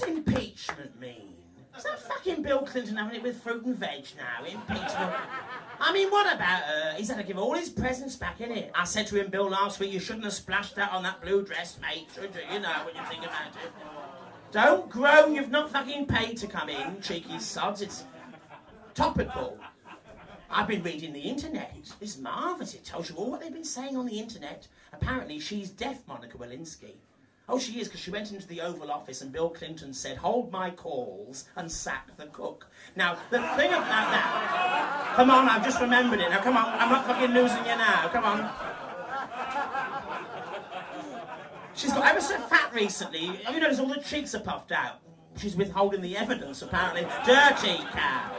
does impeachment mean? Is that fucking Bill Clinton having it with fruit and veg now? Impeachment. I mean, what about he's had to give all his presents back, innit? I said to him, Bill, last week, you shouldn't have splashed that on that blue dress, mate, should you? You know what you think about it. Don't groan, you've not fucking paid to come in, cheeky sods. It's topical. I've been reading the internet. It's marvellous. It tells you all what they've been saying on the internet. Apparently, she's deaf, Monica Lewinsky. Oh, she is, because she went into the Oval Office and Bill Clinton said, hold my calls and sack the cook. Now, the thing about that... Come on, I've just remembered it. Now, come on, I'm not fucking losing you now. Come on. She's got ever so fat recently. Have you noticed all the cheeks are puffed out? She's withholding the evidence, apparently. Dirty cow.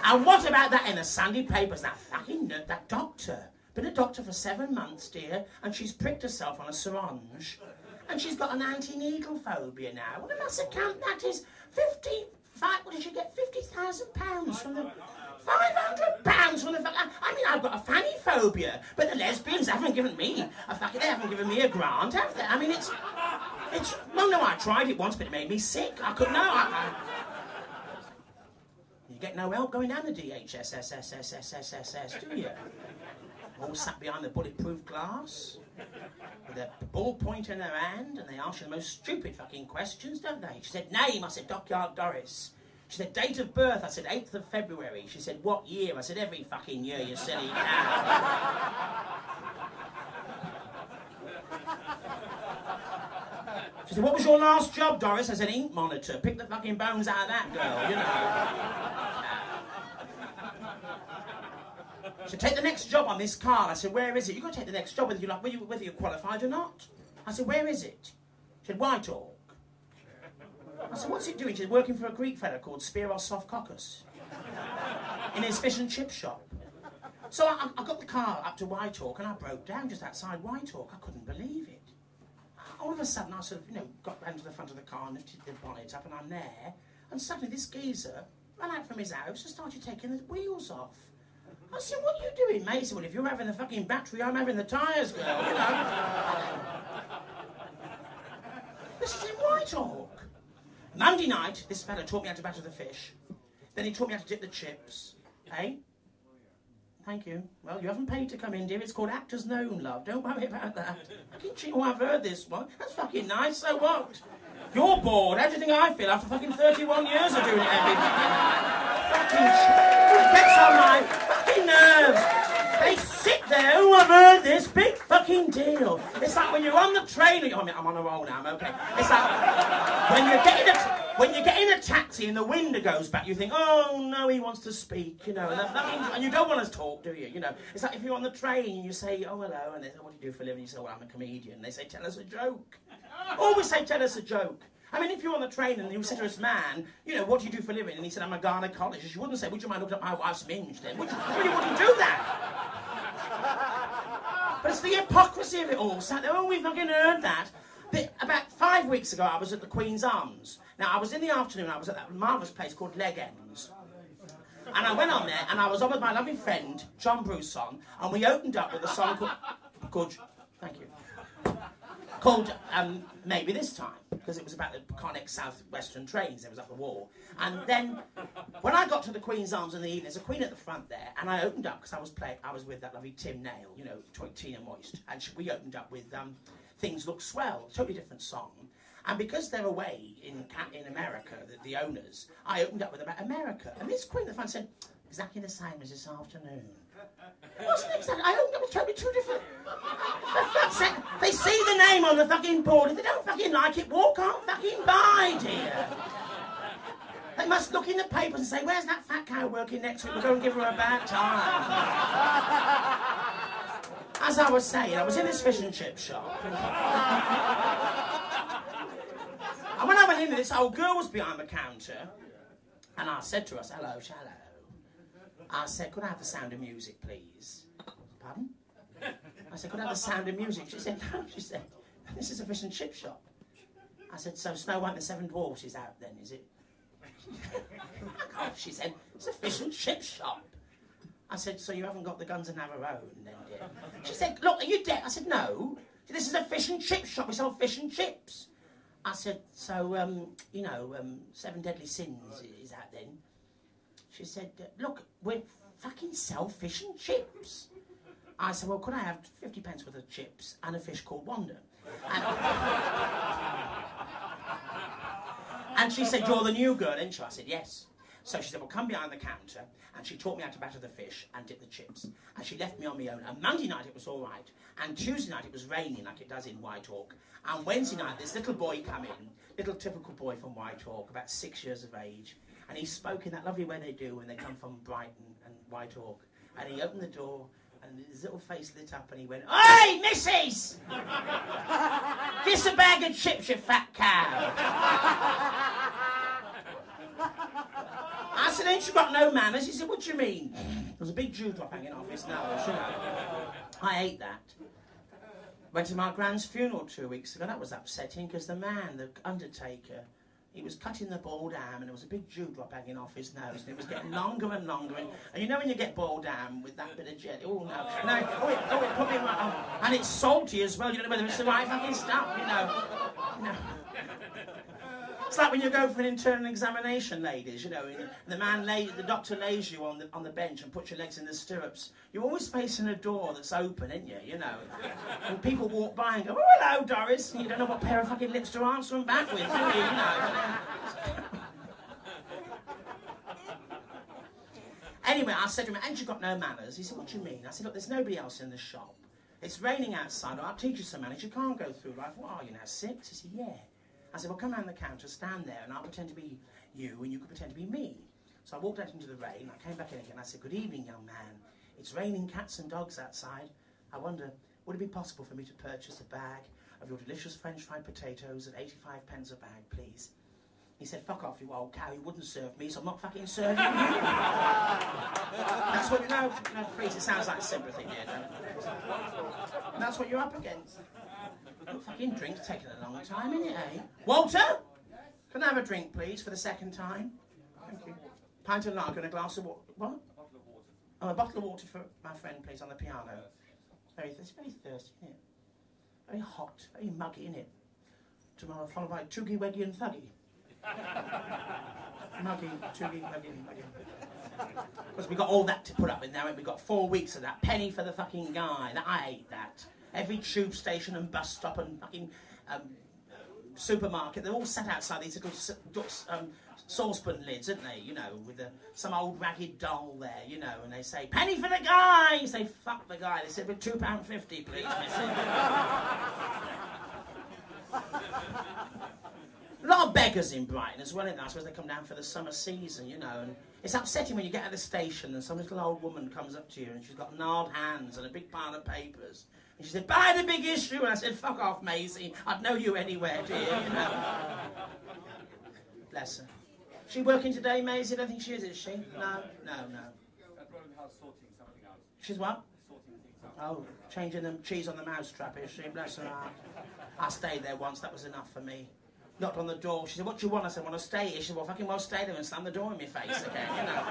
And what about that in the Sunday papers? That fucking that doctor. Been a doctor for 7 months, dear, and she's pricked herself on a syringe. And she's got an anti-needle phobia now. What a massive camp that is. 55, what did she get? £50,000 from the... £500 from the... I mean, I've got a fanny phobia, but the lesbians haven't given me a fucking... They haven't given me a grant, have they? I mean, it's... Well, no, I tried it once, but it made me sick. I couldn't... No, You get no help going down the DHSSSSSSS, do you? All sat behind the bulletproof glass, with a ballpoint in their hand, and they ask you the most stupid fucking questions, don't they? She said, name. I said, Dockyard Doris. She said, date of birth. I said, 8th of February. She said, what year? I said, every fucking year, you silly cow. She said, what was your last job, Doris? I said, ink monitor. Pick the fucking bones out of that girl, you know. She said, take the next job on this card. I said, where is it? You've got to take the next job whether you're qualified or not. I said, where is it? She said, Whitehall. I said, what's it doing? She said, working for a Greek fella called Spiros Sophocles in his fish and chip shop. So I got the car up to Whitehall and I broke down just outside Whitehall. I couldn't believe it. All of a sudden, I sort of, got round to the front of the car and lifted the bonnet up, and I'm there, and suddenly this geezer ran out from his house and started taking the wheels off. I said, what are you doing, mate? He said, well, if you're having the fucking battery, I'm having the tyres, girl, you know. This is in Whitehall. Monday night, this fella taught me how to batter the fish. Then he taught me how to dip the chips. Eh? Thank you. Well, you haven't paid to come in, dear. It's called Actors Known, love. Don't worry about that. Oh, I've heard this one. That's fucking nice, so what? You're bored. How do you think I feel after fucking 31 years of doing it every fucking It gets on my fucking nerves. They sit there, oh, I've heard this, big fucking deal. It's like when you're on the train, I'm on a roll now, I'm okay. It's like when you get in a taxi and the window goes back, you think, oh no, he wants to speak, and you don't want to talk, do you? It's like if you're on the train and you say, oh hello, and they say, what do you do for a living? You say, well, I'm a comedian. And they say, tell us a joke. Always say, tell us a joke. I mean, if you're on the train and you said to this man, what do you do for a living? And he said, I'm a gynecologist. You wouldn't say, would you mind looking at my wife's minge then? You really wouldn't do that. But it's the hypocrisy of it all. So, oh, we've fucking heard that. About 5 weeks ago, I was at the Queen's Arms. Now, I was in the afternoon, I was at that marvellous place called Leg Ends. And I went on there, and I was on with my lovely friend, John Bruson, and we opened up with a song called thank you, called Maybe This Time, because it was about the Connex South Western trains. It was up the wall. And then, when I got to the Queen's Arms in the evening, there's a Queen at the front there, and I opened up, because I was with that lovely Tim Nail, Tina Moist, and we opened up with Things Look Swell, a totally different song. And because they're away in America, the owners, I opened up with about America. And this Queen at the front said, exactly the same as this afternoon. It wasn't exactly, I opened up with totally two different... They see the name on the fucking board. If they don't fucking like it, walk on fucking by, dear. They must look in the papers and say, where's that fat cow working next week? We'll go and give her a bad time. As I was saying, I was in this fish and chip shop. And when I went in, this old girl was behind the counter, and I said to her, hello, shallow. I said, could I have the Sound of Music, please? Pardon? I said, could I have the Sound of Music? She said, no. She said, this is a fish and chip shop. I said, so Snow White and the Seven Dwarfs is out then, is it? She said, it's a fish and chip shop. I said, so you haven't got the Guns of Navarone then, dear? She said, look, are you deaf? I said, no. This is a fish and chip shop. We sell fish and chips. I said, so, you know, 7 Deadly Sins is that then? She said, look, we fucking sell fish and chips. I said, well, could I have 50 pence worth of chips and a fish called Wanda? And she said, you're the new girl, ain't you? I said, yes. So she said, well, come behind the counter. And she taught me how to batter the fish and dip the chips. And she left me on my own. And Monday night it was all right. And Tuesday night it was raining like it does in Whitehawk. And Wednesday night this little boy come in, little typical boy from Whitehawk, about 6 years of age. And he spoke in that lovely way they do when they come from Brighton and Whitehawk. And he opened the door and his little face lit up and he went, "Oi, missus! This a bag of chips, you fat cow." I said, ain't you got no manners? He said, what do you mean? There was a big dewdrop hanging off his nose, you know. I ate that. Went to my grand's funeral 2 weeks ago. That was upsetting because the man, the undertaker, he was cutting the boiled ham and there was a big dewdrop hanging off his nose and it was getting longer and longer. And you know when you get boiled ham with that bit of jelly? Oh, no. No, it put me right on. And it's salty as well. You don't know whether it's the right fucking stuff, you know. It's like when you go for an internal examination, ladies, you know, and the doctor lays you on the bench and puts your legs in the stirrups. You're always facing a door that's open, ain't you know? And people walk by and go, "Oh, hello, Doris." And you don't know what pair of fucking lips to answer them back with, do you, you know? Anyway, I said to him, "Ain't you got no manners?" He said, "What do you mean?" I said, "Look, there's nobody else in the shop. It's raining outside. I'll teach you some manners. You can't go through life." "What are you now, 6?" He said, "Yeah." I said, "Well, come around the counter, stand there, and I'll pretend to be you, and you can pretend to be me." So I walked out into the rain, I came back in again, I said, "Good evening, young man. It's raining cats and dogs outside. I wonder, would it be possible for me to purchase a bag of your delicious French fried potatoes at 85 pence a bag, please?" He said, "Fuck off, you old cow, you wouldn't serve me, so I'm not fucking serving you." That's what, no, please, it sounds like sympathy, yeah, no. And that's what you're up against. Fucking drink's taking a long time, isn't it, eh? Walter? Can I have a drink, please, for the second time? Thank you. Pint of lager and a glass of water. What? A bottle of water. Oh, a bottle of water for my friend, please, on the piano. It's very thirsty, isn't it? Very hot, very muggy, isn't it? Tomorrow followed by Toogie, Weggy and Thuggy. Muggy, Toogie, Weggy and Thuggy. Because we got all that to put up with now, and we got 4 weeks of that. Penny for the fucking guy. I hate that. Every tube station and bus stop and fucking supermarket, they're all sat outside these little saucepan lids, aren't they? You know, with some old ragged doll there, you know, and they say, "Penny for the guy!" You say, "Fuck the guy." They say, "With £2.50, please, missy." A lot of beggars in Brighton as well, isn't there? I suppose they come down for the summer season, you know, and it's upsetting when you get at the station and some little old woman comes up to you and she's got gnarled hands and a big pile of papers. And she said, "Buy the big issue." And I said, "Fuck off, Maisie. I'd know you anywhere, do you know?" Bless her. She working today, Maisie? I don't think she is she? No. She's what? Oh, changing the cheese on the mousetrap, is she? Bless her heart. I stayed there once, that was enough for me. Knocked on the door, she said, "What do you want?" I said, "I want to stay here." She said, "Well, fucking well stay there and slam the door in my face again, you know."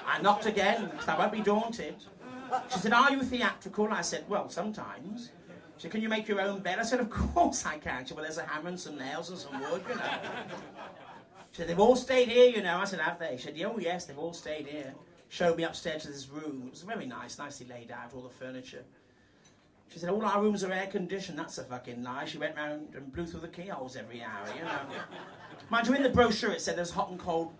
I knocked again, because I won't be daunted. She said, "Are you theatrical?" I said, "Well, sometimes." She said, "Can you make your own bed?" I said, "Of course I can." She said, "Well, there's a hammer and some nails and some wood, you know." She said, "They've all stayed here, you know." I said, "Have they?" She said, "Oh, yes, they've all stayed here." Showed me upstairs to this room. It was very nice, nicely laid out, all the furniture. She said, "All our rooms are air-conditioned." That's a fucking lie. She went round and blew through the keyholes every hour, you know. Mind you, in the brochure it said there's hot and cold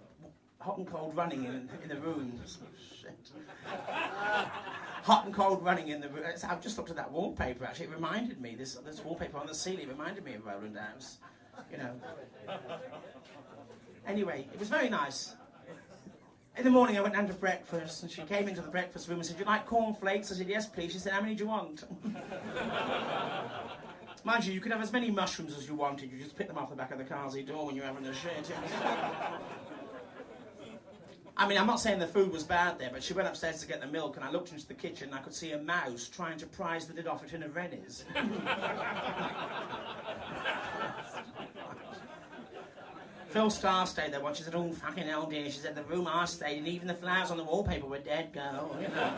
running in the rooms. Shit. Hot and cold running in the room. I've just looked at that wallpaper, actually. It reminded me, this wallpaper on the ceiling reminded me of Roland House, you know. Anyway, it was very nice. In the morning I went down to breakfast and she came into the breakfast room and said, "Do you like cornflakes?" I said, "Yes, please." She said, "How many do you want?" Mind you, you could have as many mushrooms as you wanted. You just pick them off the back of the car's door when you're having a shit. I mean, I'm not saying the food was bad there, but she went upstairs to get the milk and I looked into the kitchen and I could see a mouse trying to prise the lid off a tin of Rennies. Phil Starr stayed there once. She said, "Oh, fucking hell, dear." She said, "The room I stayed in, even the flowers on the wallpaper were dead, girl," you know.